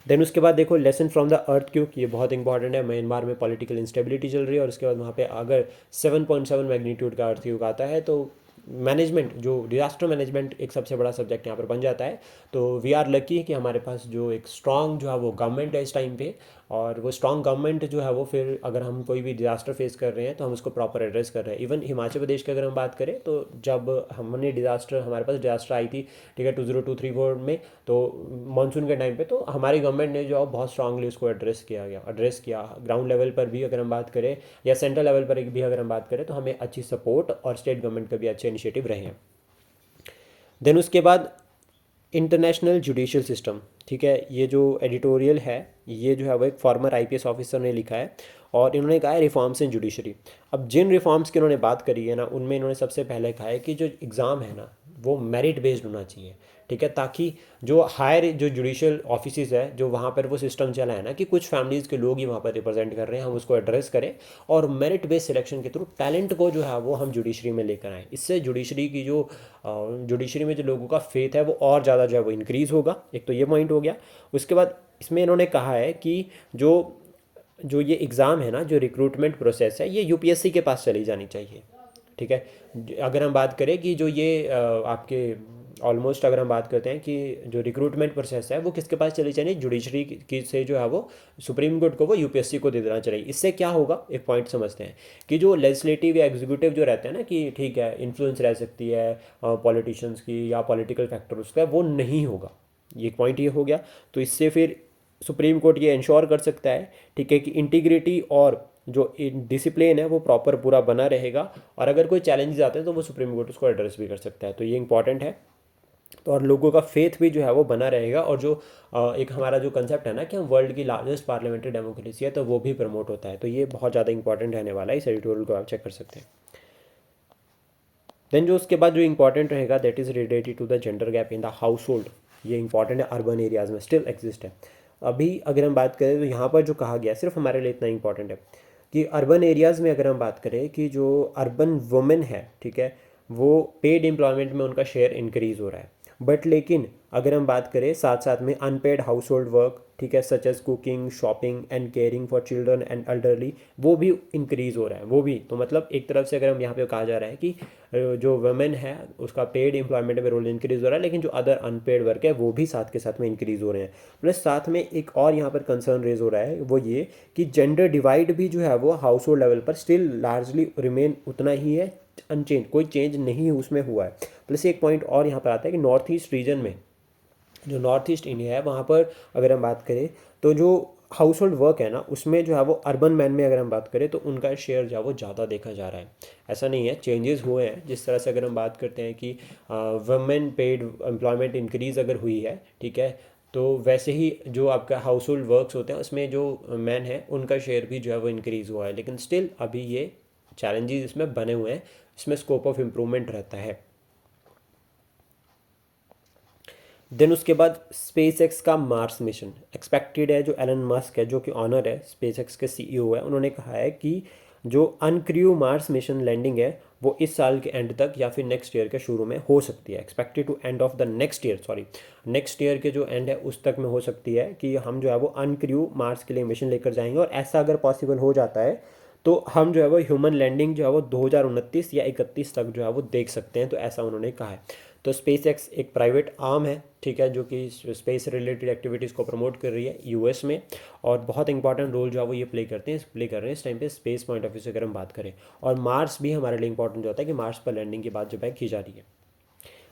देन उसके बाद देखो lesson from the earth cube, ये बहुत इंपॉर्टेंट है। म्यांमार में पॉलिटिकल इंस्टेबिलिटी चल रही है और उसके बाद वहाँ पे अगर 7.7 मैग्नीट्यूड का अर्थ क्यूब आता है तो मैनेजमेंट, जो डिजास्टर मैनेजमेंट एक सबसे बड़ा सब्जेक्ट यहाँ पर बन जाता है। तो वी आर लकी कि हमारे पास जो एक स्ट्रॉन्ग जो है वो गवर्नमेंट है इस टाइम पे, और वो स्ट्रॉन्ग गवर्नमेंट जो है वो फिर अगर हम कोई भी डिजास्टर फेस कर रहे हैं तो हम उसको प्रॉपर एड्रेस कर रहे हैं। इवन हिमाचल प्रदेश की अगर हम बात करें तो जब हमने डिजास्टर, हमारे पास डिजास्टर आई थी, ठीक है, 2002-3 में, तो मानसून के टाइम पे, तो हमारी गवर्नमेंट ने जो बहुत स्ट्रांगली उसको एड्रेस किया ग्राउंड लेवल पर भी अगर हम बात करें या सेंट्रल लेवल पर भी अगर हम बात करें, तो हमें अच्छी सपोर्ट और स्टेट गवर्नमेंट का भी अच्छे इनिशिएटिव रहे हैं। देन उसके बाद इंटरनेशनल जुडिशियल सिस्टम, ठीक है, ये जो एडिटोरियल है ये जो है वो एक फॉर्मर आईपीएस ऑफिसर ने लिखा है और इन्होंने कहा है रिफॉर्म्स इन जुडिशरी। अब जिन रिफॉर्म्स की इन्होंने बात करी है ना, उनमें इन्होंने सबसे पहले कहा है कि जो एग्ज़ाम है ना वो मेरिट बेस्ड होना चाहिए, ठीक है, ताकि जो हायर जो जुडिशियल ऑफिसेज है जो वहाँ पर वो सिस्टम चला है ना कि कुछ फैमिलीज़ के लोग ही वहाँ पर रिप्रेजेंट कर रहे हैं, हम उसको एड्रेस करें और मेरिट बेस्ड सिलेक्शन के थ्रू टैलेंट को जो है वो हम जुडिशरी में लेकर आएँ। इससे जुडिशरी की जो जुडिशरी में जो लोगों का फेथ है वो और ज़्यादा जो है वो इंक्रीज़ होगा। एक तो ये पॉइंट हो गया। उसके बाद इसमें इन्होंने कहा है कि जो जो ये एग्ज़ाम है ना, जो रिक्रूटमेंट प्रोसेस है, ये यूपीएससी के पास चली जानी चाहिए, ठीक है। अगर हम बात करें कि जो ये आपके ऑलमोस्ट अगर हम बात करते हैं कि जो रिक्रूटमेंट प्रोसेस है वो किसके पास चली जानी, जुडिशरी की से जो है वो सुप्रीम कोर्ट को वो यूपीएससी को दे देना चाहिए। इससे क्या होगा, एक पॉइंट समझते हैं कि जो लेजिस्लेटिव या एग्जीक्यूटिव जो रहते हैं ना कि ठीक है इन्फ्लुएंस रह सकती है पॉलिटिशियंस की या पॉलिटिकल फैक्टर्स का, वो नहीं होगा। ये पॉइंट ये हो गया। तो इससे फिर सुप्रीम कोर्ट ये इंश्योर कर सकता है, ठीक है, कि इंटीग्रिटी और जो डिसिप्लिन है वो प्रॉपर पूरा बना रहेगा, और अगर कोई चैलेंजेस आते हैं तो वो सुप्रीम कोर्ट उसको एड्रेस भी कर सकता है। तो ये इंपॉर्टेंट है। तो और लोगों का फेथ भी जो है वो बना रहेगा, और जो एक हमारा जो कंसेप्ट है ना कि हम वर्ल्ड की लार्जेस्ट पार्लियामेंट्री डेमोक्रेसी है, तो वो भी प्रमोट होता है। तो ये बहुत ज़्यादा इंपॉर्टेंट रहने वाला है, इस एडिटोरियल को आप चेक कर सकते हैं। देन जो उसके बाद जो इंपॉर्टेंट रहेगा that is related to the gender gap in the household. ये इंपॉर्टेंट है, अर्बन एरियाज़ में स्टिल एग्जिस्ट है। अभी अगर हम बात करें तो यहाँ पर जो कहा गया सिर्फ हमारे लिए इतना इंपॉर्टेंट है कि अर्बन एरियाज़ में अगर हम बात करें कि जो अर्बन वुमेन है, ठीक है, वो पेड एम्प्लॉयमेंट में उनका शेयर इंक्रीज़ हो रहा है। बट लेकिन अगर हम बात करें साथ साथ में अनपेड हाउस होल्ड वर्क, ठीक है, such as cooking, shopping and caring for children and elderly, वो भी इंक्रीज़ हो रहा है। वो भी तो मतलब एक तरफ से अगर हम यहाँ पे कहा जा रहा है कि जो वुमेन है उसका पेड एम्प्लॉयमेंट में रोल इंक्रीज़ हो रहा है, लेकिन जो अदर अनपेड वर्क है वो भी साथ के साथ में इंक्रीज़ हो रहे हैं। प्लस साथ में एक और यहाँ पर कंसर्न रेज हो रहा है, वो ये कि जेंडर डिवाइड भी जो है वो हाउस होल्ड लेवल पर स्टिल लार्जली रिमेन उतना ही है, अनचेंज, कोई चेंज नहीं उसमें हुआ है। प्लस एक पॉइंट और यहाँ पर आता है कि नॉर्थ ईस्ट रीजन में, जो नॉर्थ ईस्ट इंडिया है वहाँ पर अगर हम बात करें तो जो हाउस होल्ड वर्क है ना उसमें जो है वो अर्बन मैन में अगर हम बात करें तो उनका शेयर जो है वो ज़्यादा देखा जा रहा है। ऐसा नहीं है, चेंजेस हुए हैं। जिस तरह से अगर हम बात करते हैं कि वुमेन पेड एम्प्लॉयमेंट इंक्रीज़ अगर हुई है, ठीक है, तो वैसे ही जो आपका हाउस होल्ड वर्क्स होते हैं उसमें जो मैन है उनका शेयर भी जो है वो इंक्रीज़ हुआ है। लेकिन स्टिल अभी ये चैलेंजेस इसमें बने हुए हैं, इसमें स्कोप ऑफ इम्प्रूवमेंट रहता है। देन उसके बाद स्पेस एक्स का मार्स मिशन एक्सपेक्टेड है। जो एलन मस्क है जो कि ऑनर है स्पेस एक्स के सीईओ है, उन्होंने कहा है कि जो अनक्रू मार्स मिशन लैंडिंग है वो इस साल के एंड तक या फिर नेक्स्ट ईयर के शुरू में हो सकती है। Expected to end of the next year, sorry, next year के जो एंड है उस तक में हो सकती है कि हम जो है वो अनक्रू मार्स के लिए मिशन लेकर जाएंगे। और ऐसा अगर पॉसिबल हो जाता है तो हम जो है वो ह्यूमन लैंडिंग जो है वो 2029 या 31 तक जो है वो देख सकते हैं। तो ऐसा उन्होंने कहा है। तो स्पेस एक्स एक प्राइवेट आर्म है, ठीक है, जो कि स्पेस रिलेटेड एक्टिविटीज़ को प्रमोट कर रही है यूएस में, और बहुत इंपॉर्टेंट रोल जो है वो ये प्ले कर रहे हैं इस टाइम पे स्पेस पॉइंट ऑफ व्यू से अगर हम बात करें। और मार्स भी हमारे लिए इंपॉर्टेंट जो होता है कि मार्स पर लैंडिंग की बात जो है की जा रही है।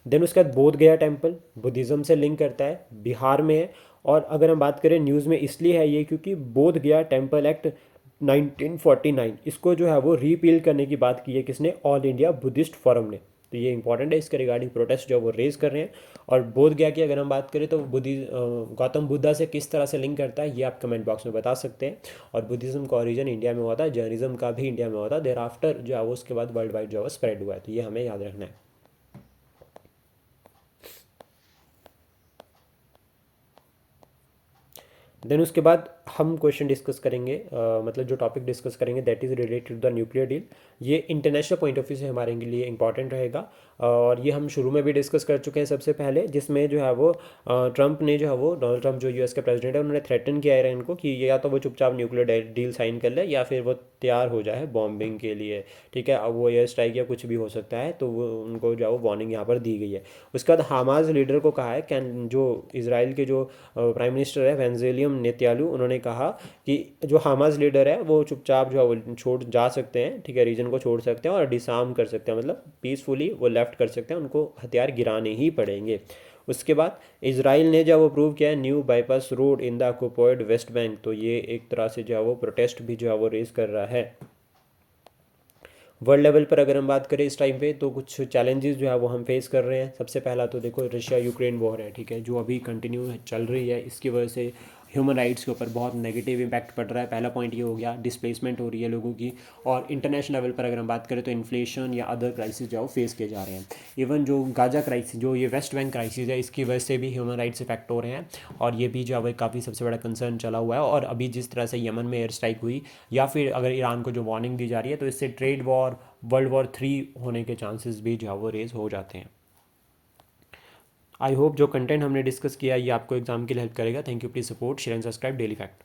देन उसके बाद बोध गया टेम्पल बुद्धिज़्म से लिंक करता है, बिहार में है। और अगर हम बात करें न्यूज़ में इसलिए है ये क्योंकि बोध गया टेम्पल एक्ट 1949 इसको जो है वो रीपील करने की बात की है किसने, ऑल इंडिया बुद्धिस्ट फोरम ने। तो ये इंपॉर्टेंट है, इसके रिगार्डिंग प्रोटेस्ट जो है वो रेज कर रहे हैं। और बोध गया की अगर हम बात करें तो गौतम बुद्धा से किस तरह से लिंक करता है ये आप कमेंट बॉक्स में बता सकते हैं। और बुद्धिज़्म का ओरिजिन इंडिया में हुआ था, जैनिज़्म का भी इंडिया में हुआ था, देर आफ्टर जो है वो उसके बाद वर्ल्ड वाइड जो है वो स्प्रेड हुआ है। तो ये हमें याद रखना है। देन उसके बाद हम क्वेश्चन डिस्कस करेंगे, मतलब जो टॉपिक डिस्कस करेंगे that is related to the nuclear deal. ये इंटरनेशनल पॉइंट ऑफ व्यू से हमारे लिए इंपॉर्टेंट रहेगा, और ये हम शुरू में भी डिस्कस कर चुके हैं सबसे पहले, जिसमें जो है वो ट्रंप ने जो है वो डोनाल्ड ट्रंप जो यूएस के प्रेसिडेंट है उन्होंने थ्रेटन किया है इनको कि या तो वो चुपचाप न्यूक्लियर डील साइन कर ले या फिर वो तैयार हो जाए बॉम्बिंग के लिए, ठीक है। अब वो एयर स्ट्राइक या कुछ भी हो सकता है, तो वो उनको जो है वो वार्निंग यहाँ पर दी गई है। उसके बाद हमास लीडर को कहा है कैन, जो इसराइल के जो प्राइम मिनिस्टर है वेंजेलियम नेतन्याहू, उन्होंने कहा कि जो हमास लीडर है वो चुपचाप जो है वो छोड़ जा सकते हैं, ठीक है, रीजन को छोड़ सकते हैं और डिसार्म कर सकते हैं, मतलब पीसफुली वो लेफ्ट कर सकते हैं, उनको हथियार गिराने ही पड़ेंगे। उसके बाद इसराइल ने जब अप्रूव किया है new bypass road in the occupied West Bank, तो ये एक तरह से जो है वो प्रोटेस्ट भी जो है वो रेज कर रहा है। वर्ल्ड लेवल पर अगर हम बात करें इस टाइम पे तो कुछ चैलेंजेस जो है वो हम फेस कर रहे हैं। सबसे पहला तो देखो रशिया यूक्रेन वॉर है, ठीक है, जो अभी कंटिन्यू चल रही है। इसकी वजह से ह्यूमन राइट्स के ऊपर बहुत नेगेटिव इम्पैक्ट पड़ रहा है। पहला पॉइंट ये हो गया, डिस्प्लेसमेंट हो रही है लोगों की। और इंटरनेशनल लेवल पर अगर हम बात करें तो इन्फ्लेशन या अदर क्राइसिस जो है वो फेस किए जा रहे हैं। इवन जो गाजा क्राइसिस, जो ये वेस्ट बैंक क्राइसिस है, इसकी वजह से भी ह्यूमन राइट्स इफेक्ट हो रहे हैं, और ये भी जो है काफ़ी सबसे बड़ा कंसर्न चला हुआ है। और अभी जिस तरह से यमन में एयर स्ट्राइक हुई या फिर अगर ईरान को जो वार्निंग दी जा रही है, तो इससे ट्रेड वॉर, वर्ल्ड वॉर 3 होने के चांसेस भी जो है वो रेज हो जाते हैं। आई होप जो कंटेंट हमने डिस्कस किया ये आपको एग्जाम के लिए हेल्प करेगा। Thank you, please support share and subscribe daily fact.